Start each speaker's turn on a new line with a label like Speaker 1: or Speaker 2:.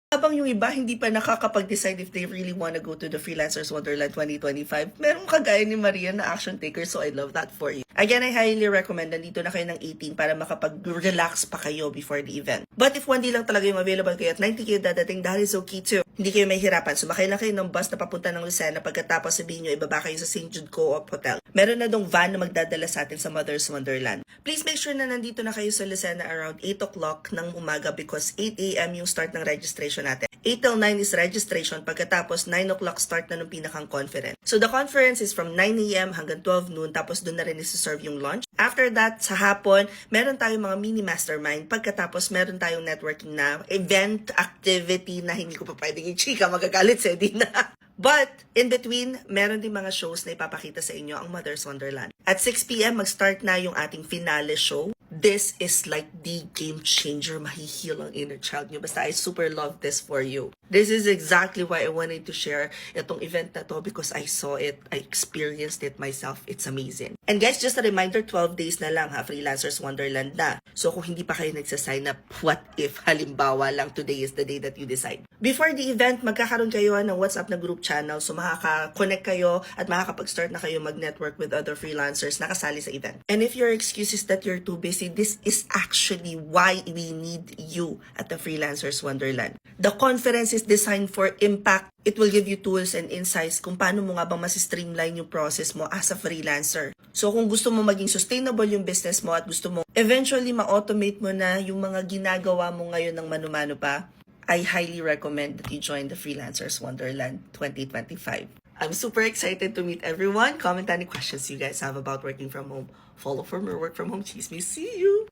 Speaker 1: Habang yung iba hindi pa nakakapag-decide if they really wanna go to the Freelancers Wonderland 2025, meron kagaya ni Maria na action taker, so I love that for you. Again, I highly recommend nandito na kayo ng 18 para makapag-relax pa kayo before the event. But if 1 day lang talaga yung available kayo at 90 kayo dadating, that is okay too. Hindi kayo mahihirapan. Sumakay lang kayo ng bus na papunta ng Lucena, pagkatapos sabihin nyo, ibaba kayo sa St. Jude Co-op Hotel. Meron na dong van na magdadala sa atin sa Mother's Wonderland. Please make sure na nandito na kayo sa Lucena around 8 o'clock ng umaga because 8 a.m. yung start ng registration natin. 8 till 9 is registration, pagkatapos 9 o'clock start na ng pinakang conference. So the conference is from 9 a.m. hanggang 12 noon, tapos doon na rin isi-serve yung lunch. After that, sa hapon, meron tayong mga mini mastermind, pagkatapos meron tayong networking na event activity na hindi ko pa pwedeng i-chika, magagalit si Edina. But, in between, meron din mga shows na ipapakita sa inyo ang Mother's Wonderland. At 6 p.m., mag-start na yung ating finale show. This is like the game changer, mahihil ang inner child nyo. Basta I super love this for you. This is exactly why I wanted to share itong event na to because I saw it, I experienced it myself. It's amazing. And guys, just a reminder, 12 days na lang ha, Freelancers Wonderland na. So kung hindi pa kayo nagsasign up, what if halimbawa lang today is the day that you decide? Before the event, magkakaroon kayo ng WhatsApp na group channel. So makaka-connect kayo at makakapag-start na kayo mag-network with other freelancers na kasali sa event. And if your excuse is that you're too busy, this is actually why we need you at the Freelancers Wonderland. The conference is designed for impact. It will give you tools and insights kung paano mo nga bang mas-streamline yung process mo as a freelancer. So kung gusto mo maging sustainable yung business mo at gusto mo eventually ma-automate mo na yung mga ginagawa mo ngayon ng mano-mano pa, I highly recommend that you join the Freelancers Wonderland 2025. I'm super excited to meet everyone. Comment any questions you guys have about working from home. Follow for more work from home chismes. See you!